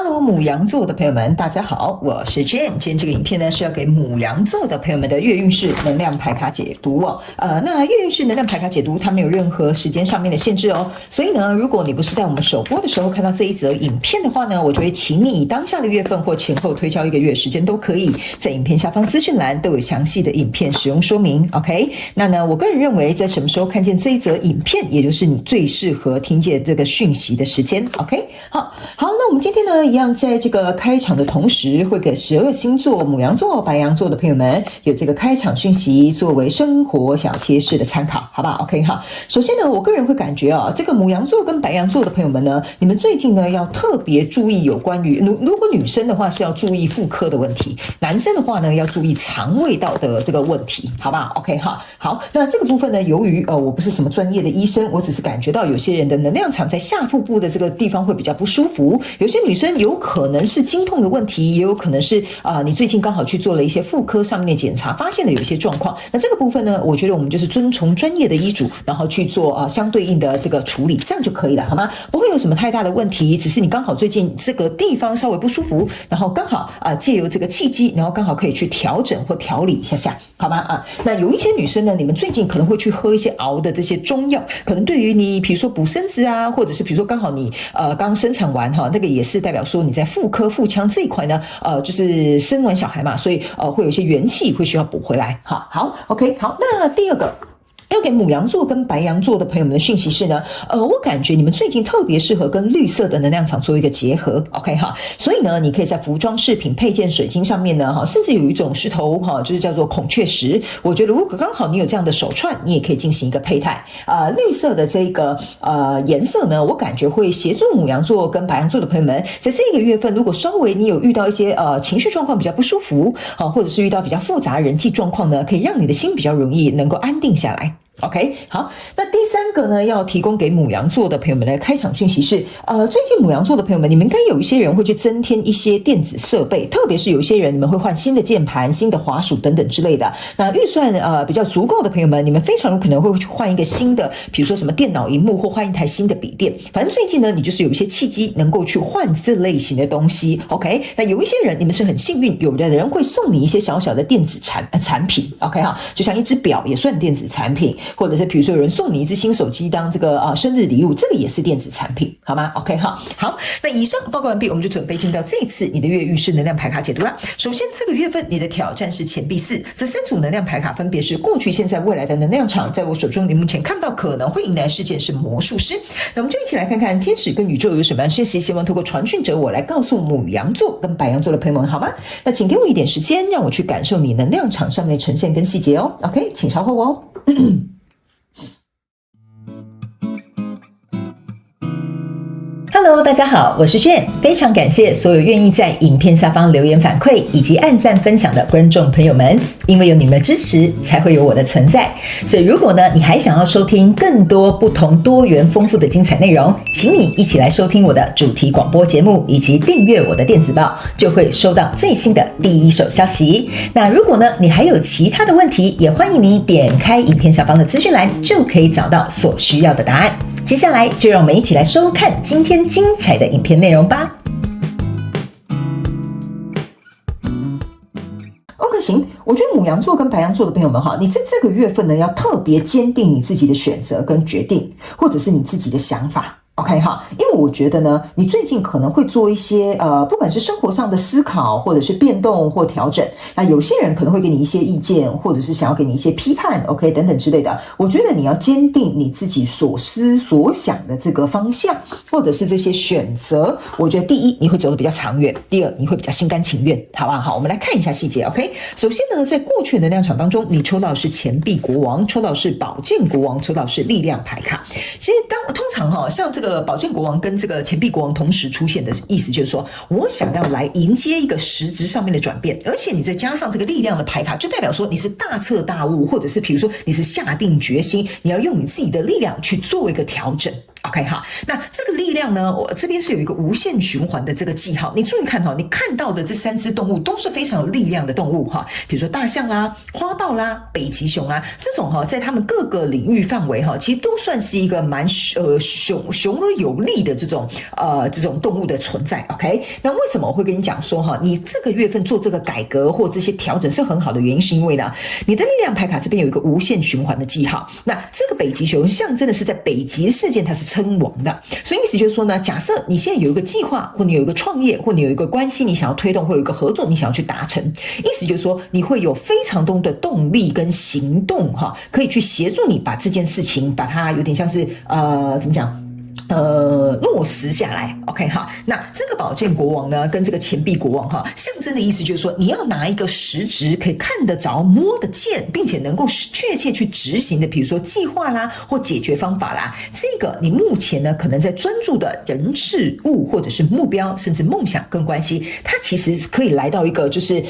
Hello，牡羊座的朋友们，大家好，我是 Jane。今天这个影片呢是要给牡羊座的朋友们的月运势能量牌卡解读哦。那月运势能量牌卡解读它没有任何时间上面的限制哦，所以呢，如果你不是在我们首播的时候看到这一则影片的话呢，我就会请你以当下的月份或前后推敲1个月时间都可以，在影片下方资讯栏都有详细的影片使用说明。OK， 那呢，我个人认为在什么时候看见这一则影片，也就是你最适合听见这个讯息的时间。OK， 好，那我们今天呢，一样在这个开场的同时，会给12星座牡羊座、白羊座的朋友们有这个开场讯息，作为生活小贴士的参考，好不好 ？OK 哈。首先呢，我个人会感觉这个牡羊座跟白羊座的朋友们呢，你们最近呢要特别注意有关于如果女生的话是要注意妇科的问题，男生的话呢要注意肠胃道的这个问题，好不好 ？OK 哈。好，那这个部分呢，由于我不是什么专业的医生，我只是感觉到有些人的能量场在下腹部的这个地方会比较不舒服，有些女生有可能是经痛的问题，也有可能是你最近刚好去做了一些妇科上面的检查，发现了有一些状况。那这个部分呢，我觉得我们就是遵从专业的医嘱，然后去做相对应的这个处理，这样就可以了，好吗？不会有什么太大的问题，只是你刚好最近这个地方稍微不舒服，然后刚好借由这个契机，然后刚好可以去调整或调理一下，好吗？那有一些女生呢，你们最近可能会去喝一些熬的这些中药，可能对于你比如说补身子或者是比如说刚好你刚生产完那个也是代表说你在妇科腹腔这一块呢就是生完小孩嘛，所以会有一些元气会需要补回来。好 OK 好。那第二个要给牡羊座跟白羊座的朋友们的讯息是呢，我感觉你们最近特别适合跟绿色的能量场做一个结合 ，OK 哈，所以呢，你可以在服装饰品、配件、水晶上面呢，甚至有一种石头就是叫做孔雀石，我觉得如果刚好你有这样的手串，你也可以进行一个佩戴。绿色的这个颜色呢，我感觉会协助牡羊座跟白羊座的朋友们，在这个月份，如果稍微你有遇到一些情绪状况比较不舒服或者是遇到比较复杂人际状况呢，可以让你的心比较容易能够安定下来。OK， 好，那第三个呢，要提供给牡羊座的朋友们的开场讯息是，最近牡羊座的朋友们，你们应该有一些人会去增添一些电子设备，特别是有一些人你们会换新的键盘、新的滑鼠等等之类的。那预算比较足够的朋友们，你们非常有可能会去换一个新的，比如说什么电脑荧幕或换一台新的笔电。反正最近呢，你就是有一些契机能够去换这类型的东西。OK， 那有一些人你们是很幸运，有的人会送你一些小小的电子产品。OK 哈，就像一只表也算电子产品。或者是比如说有人送你一只新手机当这个生日礼物，这个也是电子产品，好吗 ？OK 哈，好，那以上报告完毕，我们就准备进入到这一次你的月运势能量牌卡解读啦。首先，这个月份你的挑战是钱币4，这3组能量牌卡分别是过去、现在、未来的能量场。在我手中，你目前看到可能会迎来事件是魔术师。那我们就一起来看看天使跟宇宙有什么样的讯息，希望透过传讯者我来告诉牡羊座跟白羊座的朋友们，好吗？那请给我一点时间，让我去感受你能量场上面的呈现跟细节哦。OK， 请稍后哦。Hello， 大家好，我是Jane，非常感谢所有愿意在影片下方留言反馈以及按赞分享的观众朋友们，因为有你们的支持，才会有我的存在。所以如果呢，你还想要收听更多不同、多元、丰富的精彩内容，请你一起来收听我的主题广播节目，以及订阅我的电子报，就会收到最新的第一手消息。那如果呢，你还有其他的问题，也欢迎你点开影片下方的资讯栏，就可以找到所需要的答案。接下来就让我们一起来收看今天精彩的影片内容吧。OK， 行，我觉得牡羊座跟白羊座的朋友们你在这个月份呢，要特别坚定你自己的选择跟决定，或者是你自己的想法。OK 哈，因为我觉得呢，你最近可能会做一些不管是生活上的思考，或者是变动或调整。那有些人可能会给你一些意见，或者是想要给你一些批判 ，OK 等等之类的。我觉得你要坚定你自己所思所想的这个方向，或者是这些选择。我觉得第一，你会走得比较长远；第二，你会比较心甘情愿，好不好？好，我们来看一下细节。OK， 首先呢，在过去的能量场当中，你抽到的是钱币国王，抽到的是宝剑国王，抽到的是力量牌卡。其实通常像这个宝剑国王跟这个钱币国王同时出现的意思就是说，我想要来迎接一个实质上面的转变，而且你再加上这个力量的牌卡，就代表说你是大彻大悟，或者是比如说你是下定决心，你要用你自己的力量去做一个调整。OK 哈，那这个力量呢，我这边是有一个无限循环的这个记号。你注意看哈，你看到的这3只动物都是非常有力量的动物哈，比如说大象啦、花豹啦、北极熊啊，这种哈，在他们各个领域范围哈，其实都算是一个蛮雄而有力的这种动物的存在。OK， 那为什么我会跟你讲说哈，你这个月份做这个改革或这些调整是很好的原因，是因为呢，你的力量牌卡这边有一个无限循环的记号。那这个北极熊象征的是在北极事件它是称王的，所以意思就是说呢，假设你现在有一个计划，或你有一个创业，或你有一个关系你想要推动，或有一个合作你想要去达成，意思就是说你会有非常多的动力跟行动哈，可以去协助你把这件事情把它有点像是怎么讲落实下来。 OK 哈，那这个宝剑国王呢跟这个钱币国王哈，象征的意思就是说你要拿一个实质可以看得着摸得见并且能够确切去执行的，比如说计划啦或解决方法啦，这个你目前呢可能在专注的人事物或者是目标甚至梦想跟关系，它其实可以来到一个就是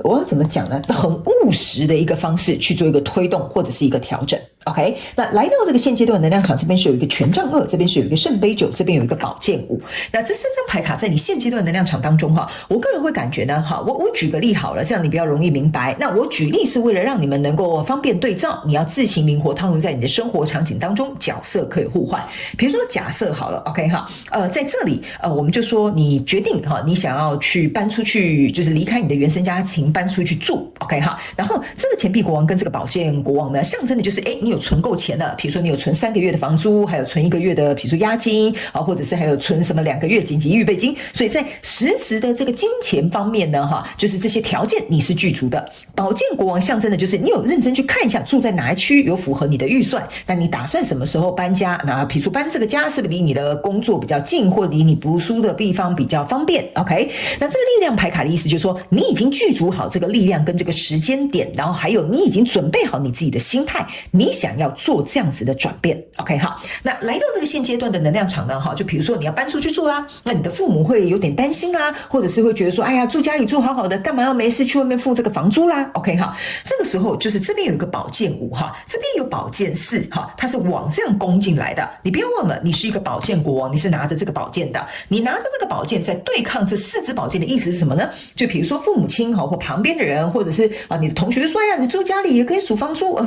我要怎么讲呢，很务实的一个方式去做一个推动或者是一个调整。OK， 那来到这个现阶段的能量场，这边是有一个权杖2，这边是有一个圣杯9，这边有一个宝剑5。那这3张牌卡在你现阶段的能量场当中哈，我个人会感觉呢哈，我举个例好了，这样你比较容易明白。那我举例是为了让你们能够方便对照，你要自行灵活套用在你的生活场景当中，角色可以互换。比如说假设好了 ，OK 哈，在这里我们就说你决定哈，你想要去搬出去，就是离开你的原生家庭搬出去住 ，OK 哈。然后这个钱币国王跟这个宝剑国王呢，象征的就是你有存够钱了，比如说你有存3个月的房租，还有存1个月的比如说押金或者是还有存什么2个月紧急预备金，所以在实质的这个金钱方面呢就是这些条件你是具足的。宝剑国王象征的就是你有认真去看一下住在哪一区有符合你的预算，那你打算什么时候搬家，那比如说搬这个家是不是离你的工作比较近，或离你读书的地方比较方便。 OK， 那这个力量牌卡的意思就是说你已经具足好这个力量跟这个时间点，然后还有你已经准备好你自己的心态，你想要做这样子的转变。 OK 好，那来到这个现阶段的能量场呢就比如说你要搬出去住啦，那你的父母会有点担心啦，或者是会觉得说哎呀住家里住好好的，干嘛要没事去外面付这个房租啦。 OK 好，这个时候就是这边有一个宝剑5这边有宝剑4它是往这样攻进来的。你不要忘了你是一个宝剑国王，你是拿着这个宝剑的，你拿着这个宝剑在对抗这4支宝剑的意思是什么呢？就比如说父母亲或旁边的人，或者是你的同学说哎呀你住家里也可以省房租，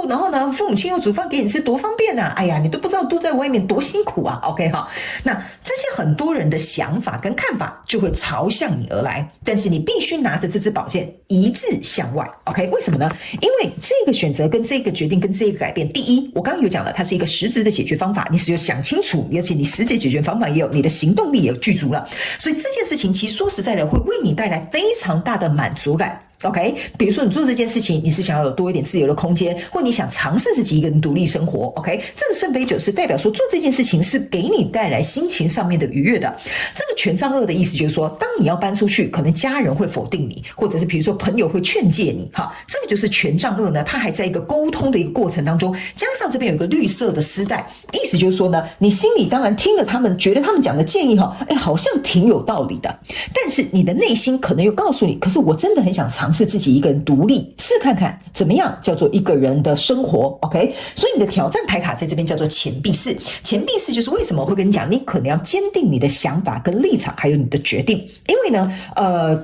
然后呢父母亲又煮饭给你吃多方便啊，哎呀你都不知道住在外面多辛苦啊。 OK 好，那这些很多人的想法跟看法就会朝向你而来，但是你必须拿着这支宝剑一致向外。 OK 为什么呢？因为这个选择跟这个决定跟这个改变，第一我刚刚有讲了它是一个实质的解决方法，你只有想清楚，而且你实际解决方法也有，你的行动力也具足了，所以这件事情其实说实在的会为你带来非常大的满足感。OK， 比如说你做这件事情，你是想要有多一点自由的空间，或你想尝试自己一个人独立生活。OK， 这个圣杯9是代表说做这件事情是给你带来心情上面的愉悦的。这个权杖2的意思就是说，当你要搬出去，可能家人会否定你，或者是比如说朋友会劝诫你。这个就是权杖2呢，它还在一个沟通的一个过程当中，加上这边有一个绿色的丝带，意思就是说呢，你心里当然听了他们，觉得他们讲的建议好像挺有道理的，但是你的内心可能又告诉你，可是我真的很想尝试自己一个人独立，试看看怎么样叫做一个人的生活。 OK， 所以你的挑战牌卡在这边叫做钱币4。钱币4就是为什么我会跟你讲，你可能要坚定你的想法跟立场，还有你的决定，因为呢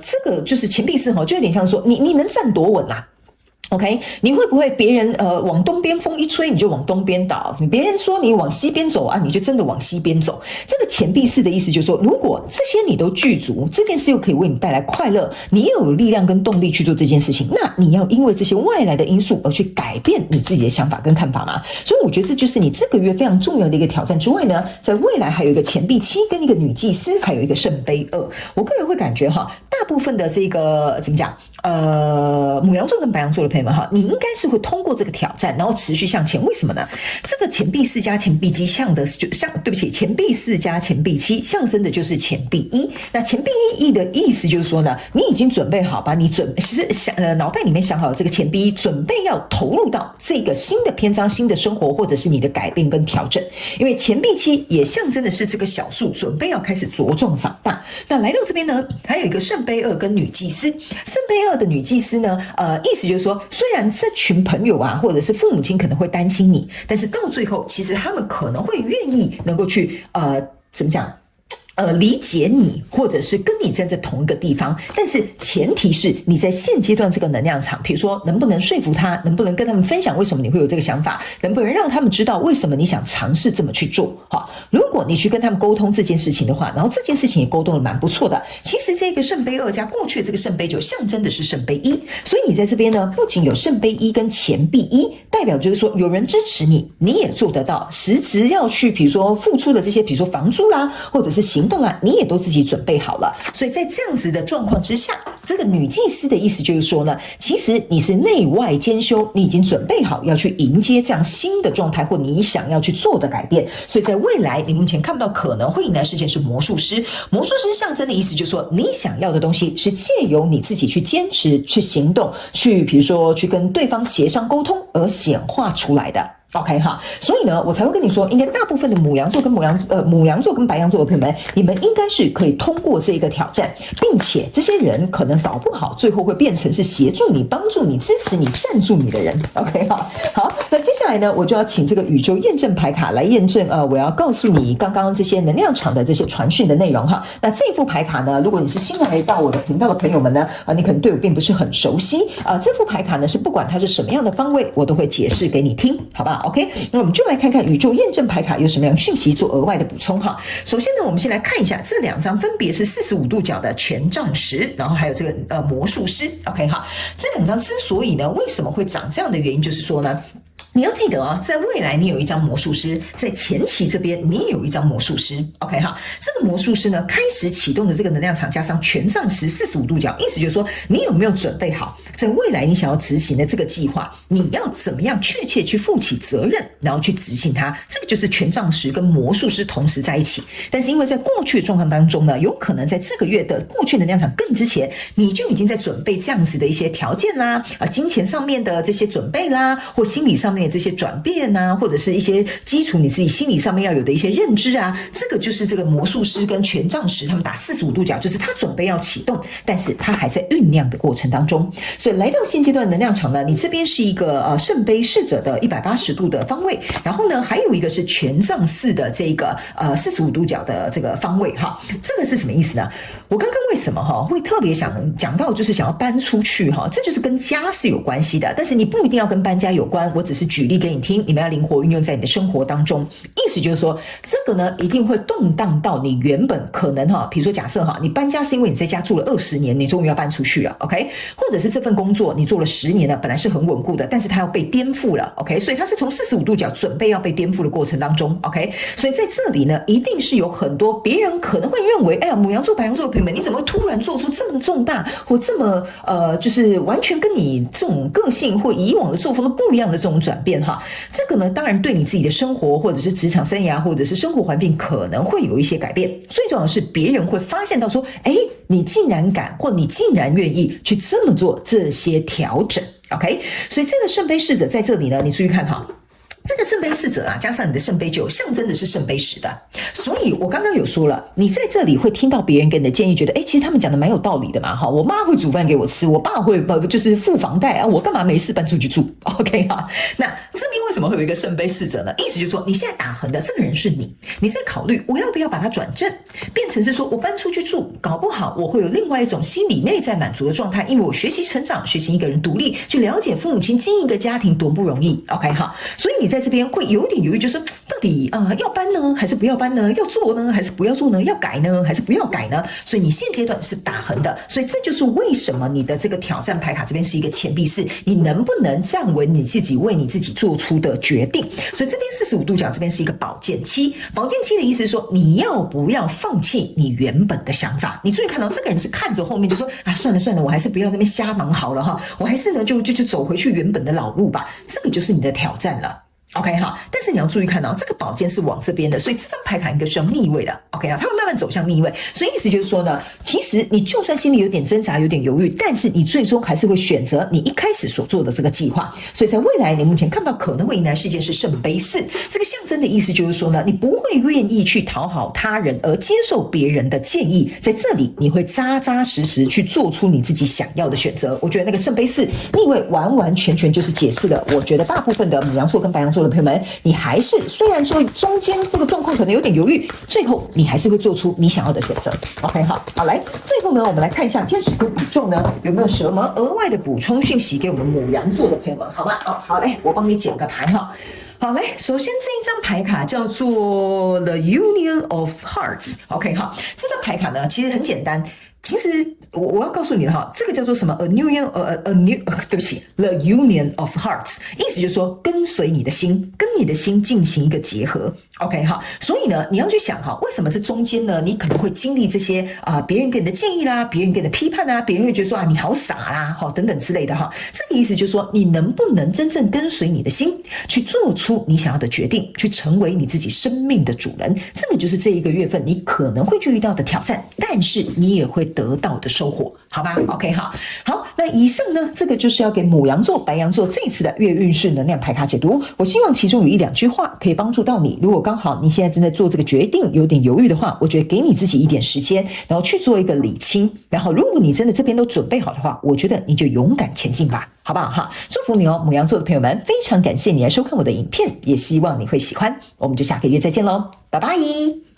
这个就是钱币4就有点像说你能站多稳啦。OK， 你会不会别人往东边风一吹你就往东边倒，别人说你往西边走啊，你就真的往西边走。这个钱币4的意思就是说，如果这些你都具足，这件事又可以为你带来快乐，你又有力量跟动力去做这件事情，那你要因为这些外来的因素而去改变你自己的想法跟看法吗？所以我觉得这就是你这个月非常重要的一个挑战之外呢，在未来还有一个钱币7跟一个女祭司，还有一个圣杯2。我个人会感觉大部分的这个怎么讲牡羊座跟白羊座的朋友们你应该是会通过这个挑战，然后持续向前。为什么呢？这个钱币4加钱币7钱币4加钱币7象征的就是钱币1。那钱币1的意思就是说呢，你已经准备好，把你脑袋里面想好这个钱币1，准备要投入到这个新的篇章、新的生活，或者是你的改变跟调整。因为钱币7也象征的是这个小树准备要开始茁壮长大。那来到这边呢，还有一个圣杯2跟女祭司。圣杯2的女祭司呢，意思就是说，虽然这群朋友啊，或者是父母亲可能会担心你，但是到最后，其实他们可能会愿意能够去怎么讲？理解你，或者是跟你站在同一个地方，但是前提是你在现阶段这个能量场，比如说能不能说服他，能不能跟他们分享为什么你会有这个想法，能不能让他们知道为什么你想尝试这么去做。好，如果你去跟他们沟通这件事情的话，然后这件事情也沟通的蛮不错的，其实这个圣杯2加过去的这个圣杯9象征的是圣杯1，所以你在这边呢，不仅有圣杯1跟钱币1，代表就是说有人支持你，你也做得到，实质要去比如说付出的这些，比如说房租啦，或者是行动啊，你也都自己准备好了。所以在这样子的状况之下，这个女祭司的意思就是说呢，其实你是内外兼修，你已经准备好要去迎接这样新的状态，或你想要去做的改变。所以在未来你目前看不到可能会迎来事件是魔术师，魔术师象征的意思就是说，你想要的东西是借由你自己去坚持、去行动、去比如说去跟对方协商沟通而显化出来的。OK 哈，所以呢，我才会跟你说，应该大部分的牡羊座跟白羊座的朋友们，你们应该是可以通过这个挑战，并且这些人可能搞不好最后会变成是协助你、帮助你、支持你、赞助你的人。OK 哈，好，那接下来呢，我就要请这个宇宙验证牌卡来验证我要告诉你刚刚这些能量场的这些传讯的内容哈。那这副牌卡呢，如果你是新来到我的频道的朋友们呢，你可能对我并不是很熟悉这副牌卡呢是不管它是什么样的方位，我都会解释给你听，好不好？ OK， 那我们就来看看宇宙验证牌卡有什么样的讯息做额外的补充哈。首先呢，我们先来看一下这2张分别是45度角的权杖10，然后还有这个魔术师。OK 哈，这2张之所以呢为什么会长这样的原因，就是说呢，你要记得啊，在未来你有一张魔术师，在前期这边你有一张魔术师。 OK 哈，这个魔术师呢开始启动的这个能量场加上权杖10 45度角，意思就是说你有没有准备好在未来你想要执行的这个计划，你要怎么样确切去负起责任，然后去执行它。这个就是权杖10跟魔术师同时在一起。但是因为在过去的状况当中呢，有可能在这个月的过去能量场更之前，你就已经在准备这样子的一些条件啦，金钱上面的这些准备啦，或心理上面这些转变啊，或者是一些基础你自己心理上面要有的一些认知啊，这个就是这个魔术师跟权杖10他们打45度角，就是他准备要启动，但是他还在酝酿的过程当中。所以来到现阶段能量场呢，你这边是一个圣杯侍者的180度的方位，然后呢还有一个是权杖4的这个45度角的这个方位哈。这个是什么意思呢？我刚刚为什么会特别想讲到就是想要搬出去哈，这就是跟家是有关系的，但是你不一定要跟搬家有关，我只是举例给你听，你们要灵活运用在你的生活当中。意思就是说，这个呢一定会动荡到你原本可能比如说假设你搬家是因为你在家住了20年，你终于要搬出去了 ，OK？ 或者是这份工作你做了10年了，本来是很稳固的，但是它要被颠覆了 ，OK？ 所以它是从45度角准备要被颠覆的过程当中 ，OK？ 所以在这里呢，一定是有很多别人可能会认为，哎呀，牡羊座、白羊座的朋友们，你怎么会突然做出这么重大或这么就是完全跟你这种个性或以往的作风都不一样的这种转变哈？这个呢，当然对你自己的生活或者是职场生涯或者是生活环境可能会有一些改变。最重要的是，别人会发现到说，哎，你竟然敢或你竟然愿意去这么做这些调整 ，OK？ 所以这个圣杯侍者在这里呢，你注意看哈。这个圣杯侍者啊，加上你的圣杯9，象征的是圣杯10的。所以我刚刚有说了，你在这里会听到别人给你的建议，觉得其实他们讲的蛮有道理的嘛。哈，我妈会煮饭给我吃，我爸会就是付房贷啊，我干嘛没事搬出去住 ？OK 哈。那这边为什么会有一个圣杯侍者呢？意思就是说，你现在打横的这个人是你，你在考虑我要不要把它转正，变成是说我搬出去住，搞不好我会有另外一种心理内在满足的状态，因为我学习成长，学习一个人独立，去了解父母亲经营一个家庭多不容易。OK 哈，所以你在这边会有点犹豫，就是到底要搬呢，还是不要搬呢？要做呢，还是不要做呢？要改呢，还是不要改呢？所以你现阶段是打横的，所以这就是为什么你的这个挑战牌卡这边是一个钱币4，你能不能站稳你自己为你自己做出的决定？所以这边45度角这边是一个宝剑7，宝剑7的意思是说你要不要放弃你原本的想法？你注意看到这个人是看着后面就说算了算了，我还是不要那边瞎忙好了哈，我还是呢就走回去原本的老路吧。这个就是你的挑战了。OK 哈，但是你要注意看到、这个宝剑是往这边的，所以这张牌卡应该是要逆位的。OK 啊，它会慢慢走向逆位，所以意思就是说呢，其实你就算心里有点挣扎、有点犹豫，但是你最终还是会选择你一开始所做的这个计划。所以在未来，你目前看到可能会迎来事件是圣杯4，这个象征的意思就是说呢，你不会愿意去讨好他人而接受别人的建议，在这里你会扎扎实实去做出你自己想要的选择。我觉得那个圣杯4逆位完完全全就是解释了，我觉得大部分的牡羊座跟白羊座的朋友们，你还是虽然说中间这个状况可能有点犹豫，最后你还是会做出你想要的选择。OK 好，来，最后呢，我们来看一下天使跟宇宙呢有没有什么额外的补充讯息给我们牡羊座的朋友们，好吗？好嘞，我帮你捡个牌哈。好嘞，首先这一张牌卡叫做 The Union of Hearts。OK 哈，这张牌卡呢其实很简单。其实我要告诉你的哈，这个叫做什么 对不起 The Union of Hearts， 意思就是说跟随你的心，跟你的心进行一个结合。OK 哈，所以呢，你要去想哈，为什么这中间呢，你可能会经历这些别人给你的建议啦，别人给你的批判啦，别人会觉得说你好傻啦，等等之类的哈。这个意思就是说，你能不能真正跟随你的心，去做出你想要的决定，去成为你自己生命的主人？这个就是这一个月份你可能会去遇到的挑战，但是你也会得到的收获，好吧 ？OK 好，那以上呢，这个就是要给牡羊座、白羊座这一次的月运势能量牌卡解读。我希望其中有1、2句话可以帮助到你。如果刚好你现在正在做这个决定，有点犹豫的话，我觉得给你自己一点时间，然后去做一个理清。然后，如果你真的这边都准备好的话，我觉得你就勇敢前进吧，好不好哈？祝福你哦，牡羊座的朋友们，非常感谢你来收看我的影片，也希望你会喜欢。我们就下个月再见喽，拜拜。